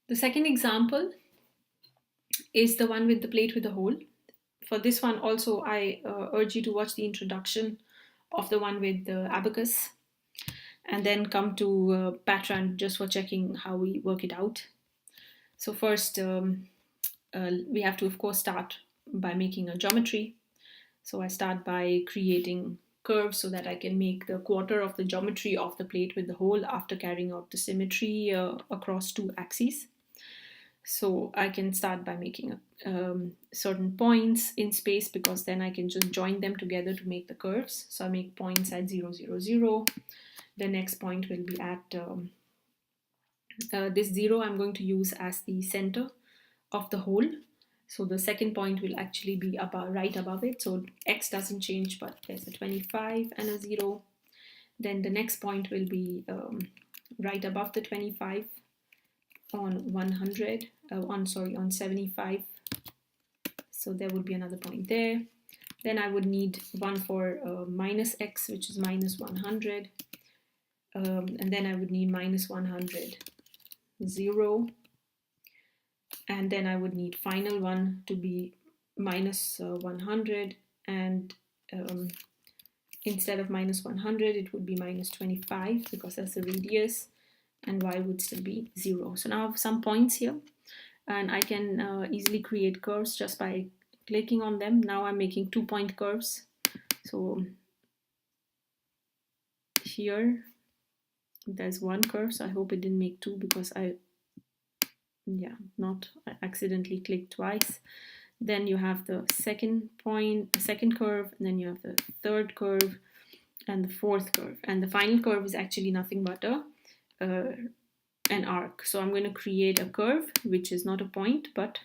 The second example is the one with the plate with the hole. For this one also, I urge you to watch the introduction of the one with the abacus and then come to PATRAN just for checking how we work it out. So first, we have to, of course, start by making a geometry. So I start by creating curves so that I can make the quarter of the geometry of the plate with the hole after carrying out the symmetry across two axes. So I can start by making certain points in space, because then I can just join them together to make the curves. So I make points at 0, 0, 0. The next point will be at this 0 I'm going to use as the center of the hole. So the second point will actually be right above it. So x doesn't change, but there's a 25 and a 0. Then the next point will be right above the 25 on 100, on 75. So there would be another point there. Then I would need one for minus x, which is minus 100. And then I would need minus 100, 0. And then I would need final one to be minus 100, and instead of minus 100 it would be minus 25, because that's the radius, and y would still be 0. So now I have some points here, and I can easily create curves just by clicking on them. Now I'm making 2-point curves. So here there's one curve, so I hope it didn't make 2, because I accidentally clicked twice. Then you have the second curve, and then you have the third curve and the fourth curve, and the final curve is actually nothing but an arc. So I'm going to create a curve which is not a point but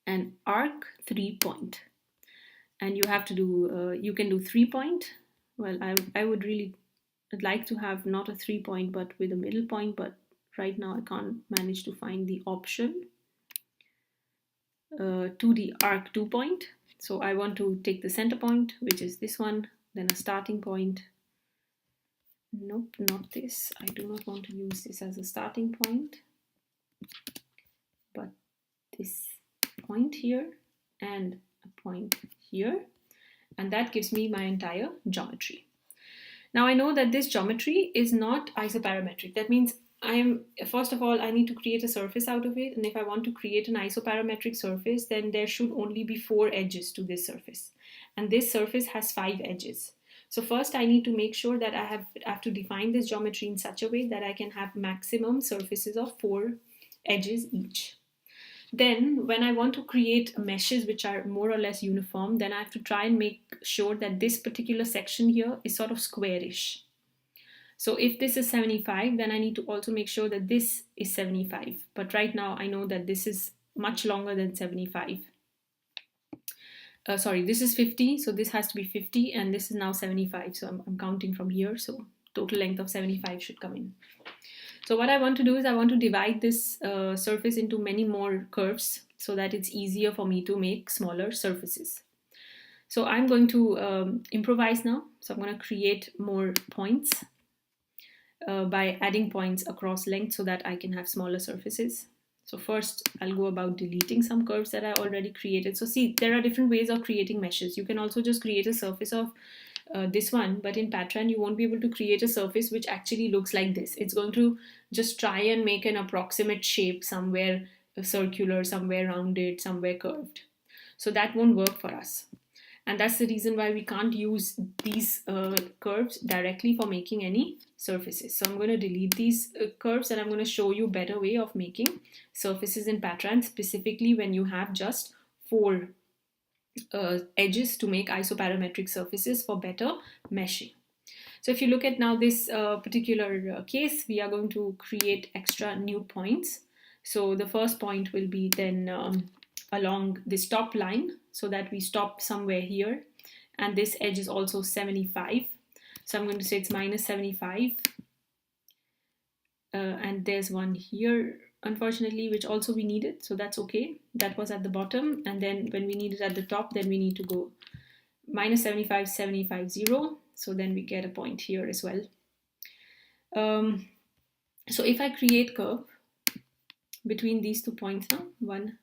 an arc 3-point, and you have to do you can do 3-point. Well, I'd like to have not a 3-point but with a middle point, but right now I can't manage to find the option to the arc 2-point. So I want to take the center point, which is this one, then a starting point. Nope, not this. I do not want to use this as a starting point, but this point here and a point here, and that gives me my entire geometry. Now I know that this geometry is not isoparametric. That means first of all, I need to create a surface out of it, and if I want to create an isoparametric surface, then there should only be 4 edges to this surface, and this surface has 5 edges. So first I need to make sure that I have to define this geometry in such a way that I can have maximum surfaces of 4 edges each. Then when I want to create meshes which are more or less uniform, then I have to try and make sure that this particular section here is sort of squarish. So if this is 75, then I need to also make sure that this is 75. But right now I know that this is much longer than 75. This is 50, so this has to be 50, and this is now 75. So I'm counting from here, so total length of 75 should come in. So what I want to do is I want to divide this surface into many more curves so that it's easier for me to make smaller surfaces. So I'm going to improvise now. So I'm going to create more points by adding points across length so that I can have smaller surfaces. So first I'll go about deleting some curves that I already created. So see, there are different ways of creating meshes. You can also just create a surface of this one, but in PATRAN you won't be able to create a surface which actually looks like this. It's going to just try and make an approximate shape, somewhere circular, somewhere rounded, somewhere curved. So that won't work for us. And that's the reason why we can't use these curves directly for making any surfaces. So I'm going to delete these curves, and I'm going to show you a better way of making surfaces in PATRAN, specifically when you have just 4 edges to make isoparametric surfaces for better meshing. So if you look at now this particular case, we are going to create extra new points. So the first point will be then along this top line, so that we stop somewhere here, and this edge is also 75. So I'm going to say it's minus 75, and there's one here unfortunately which also we needed, so that's okay. That was at the bottom, and then when we need it at the top, then we need to go minus 75, 75, 0. So then we get a point here as well. So if I create curve, between these 2 points now, 1,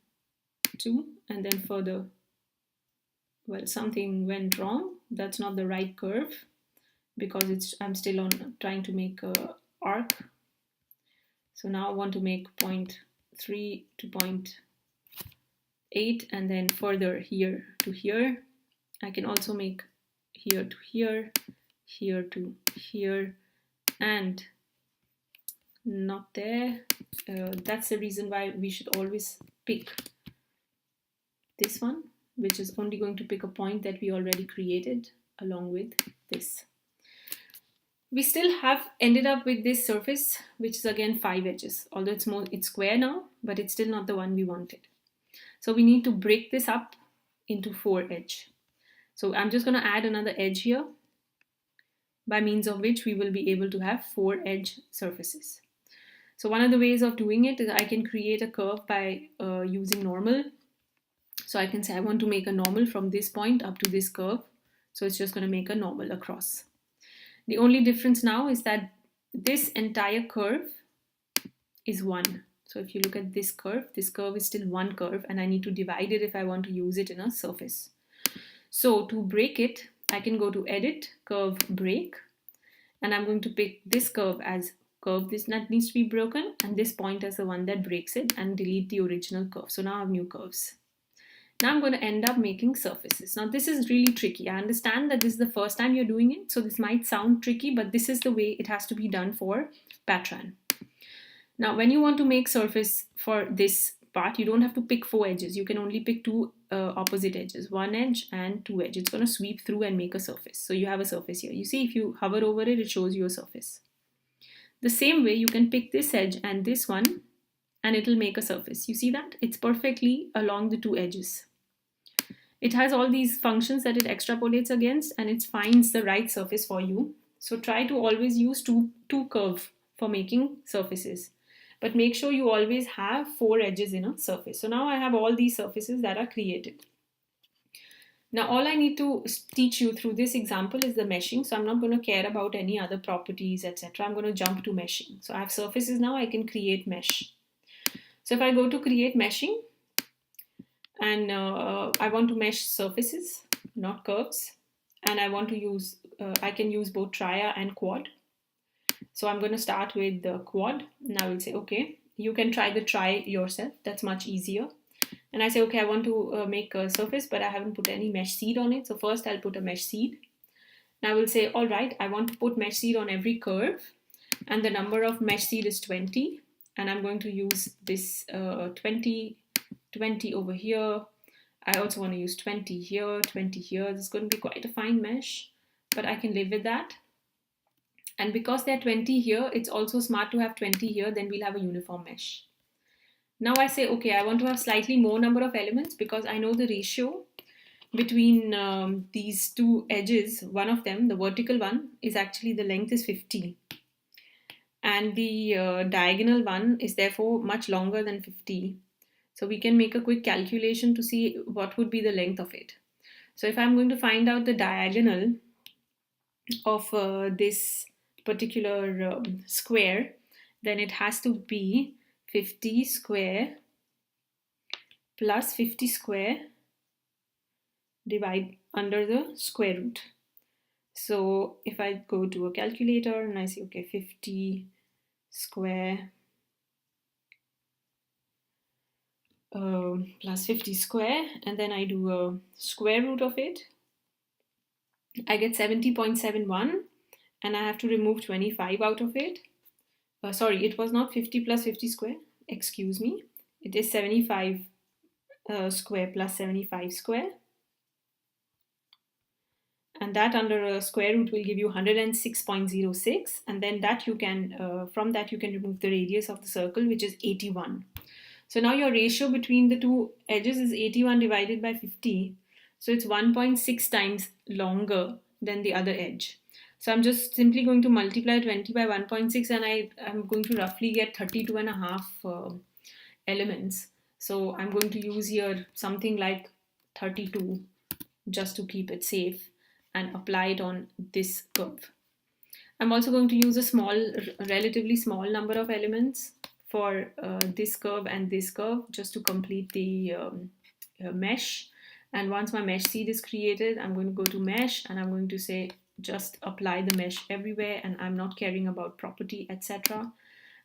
2, and then further. Well, something went wrong. That's not the right curve because I'm still on trying to make a arc. So now I want to make point 3 to point 8 and then further here to here. I can also make here to here, here to here, and not there. That's the reason why we should always pick this one, which is only going to pick a point that we already created along with this. We still have ended up with this surface, which is again 5 edges, although it's square now, but it's still not the one we wanted. So we need to break this up into 4 edge. So I'm just going to add another edge here, by means of which we will be able to have 4 edge surfaces. So one of the ways of doing it is I can create a curve by using normal. So I can say I want to make a normal from this point up to this curve. So it's just going to make a normal across. The only difference now is that this entire curve is 1. So if you look at this curve is still 1 curve, and I need to divide it if I want to use it in a surface. So to break it, I can go to Edit, Curve, Break, and I'm going to pick this curve as curve that needs to be broken, and this point as the one that breaks it, and delete the original curve. So now I have new curves. Now I'm going to end up making surfaces. Now this is really tricky. I understand that this is the first time you're doing it, so this might sound tricky, but this is the way it has to be done for PATRAN. Now when you want to make surface for this part, you don't have to pick 4 edges. You can only pick 2 opposite edges, 1 edge and 2 edges. It's going to sweep through and make a surface. So you have a surface here. You see, if you hover over it, it shows you a surface. The same way you can pick this edge and this one, and it'll make a surface. You see that? It's perfectly along the 2 edges. It has all these functions that it extrapolates against, and it finds the right surface for you. So try to always use two curve for making surfaces. But make sure you always have 4 edges in a surface. So now I have all these surfaces that are created. Now all I need to teach you through this example is the meshing. So I'm not going to care about any other properties, etc. I'm going to jump to meshing. So I have surfaces now, I can create mesh. So if I go to create meshing, and I want to mesh surfaces, not curves, and I want to use, I can use both tria and quad. So I'm going to start with the quad, and I will say, okay, you can try the tri yourself, that's much easier. And I say, okay, I want to make a surface, but I haven't put any mesh seed on it. So first I'll put a mesh seed. And I will say, all right, I want to put mesh seed on every curve, and the number of mesh seed is 20. And I'm going to use this 20 over here. I also want to use 20 here, 20 here. This is going to be quite a fine mesh, but I can live with that. And because there are 20 here, it's also smart to have 20 here, then we'll have a uniform mesh. Now I say, okay, I want to have slightly more number of elements because I know the ratio between these 2 edges. One of them, the vertical one, is actually the length is 50. And the diagonal one is therefore much longer than 50. So we can make a quick calculation to see what would be the length of it. So if I'm going to find out the diagonal of this particular square, then it has to be 50 square plus 50 square divide under the square root. So if I go to a calculator and I say, okay, 50 square plus 50 square, and then I do a square root of it, I get 70.71, and I have to remove 25 out of it. Sorry, it was not 50 plus 50 square, excuse me. It is 75 square plus 75 square. And that under a square root will give you 106.06, and then that you can, from that you can remove the radius of the circle, which is 81. So now your ratio between the 2 edges is 81 divided by 50. So it's 1.6 times longer than the other edge. So I'm just simply going to multiply 20 by 1.6, and I'm going to roughly get 32 and a half elements. So I'm going to use here something like 32 just to keep it safe and apply it on this curve. I'm also going to use a relatively small number of elements for this curve and this curve just to complete the mesh. And once my mesh seed is created, I'm going to go to mesh and I'm going to say just apply the mesh everywhere, and I'm not caring about property, etc.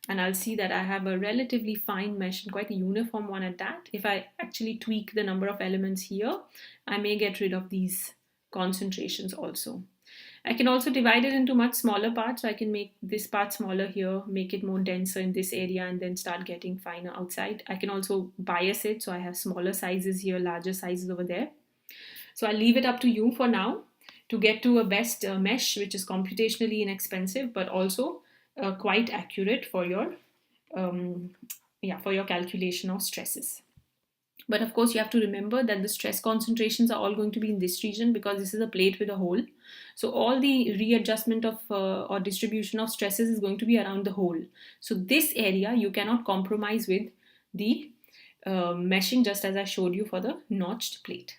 And I'll see that I have a relatively fine mesh and quite a uniform one at that. If I actually tweak the number of elements here, I may get rid of these concentrations also. I can also divide it into much smaller parts. So I can make this part smaller here, make it more denser in this area, and then start getting finer outside. I can also bias it, so I have smaller sizes here, larger sizes over there. So I'll leave it up to you for now to get to a best mesh, which is computationally inexpensive, but also quite accurate for your calculation of stresses. But of course, you have to remember that the stress concentrations are all going to be in this region because this is a plate with a hole. So all the readjustment of or distribution of stresses is going to be around the hole. So this area you cannot compromise with the meshing, just as I showed you for the notched plate.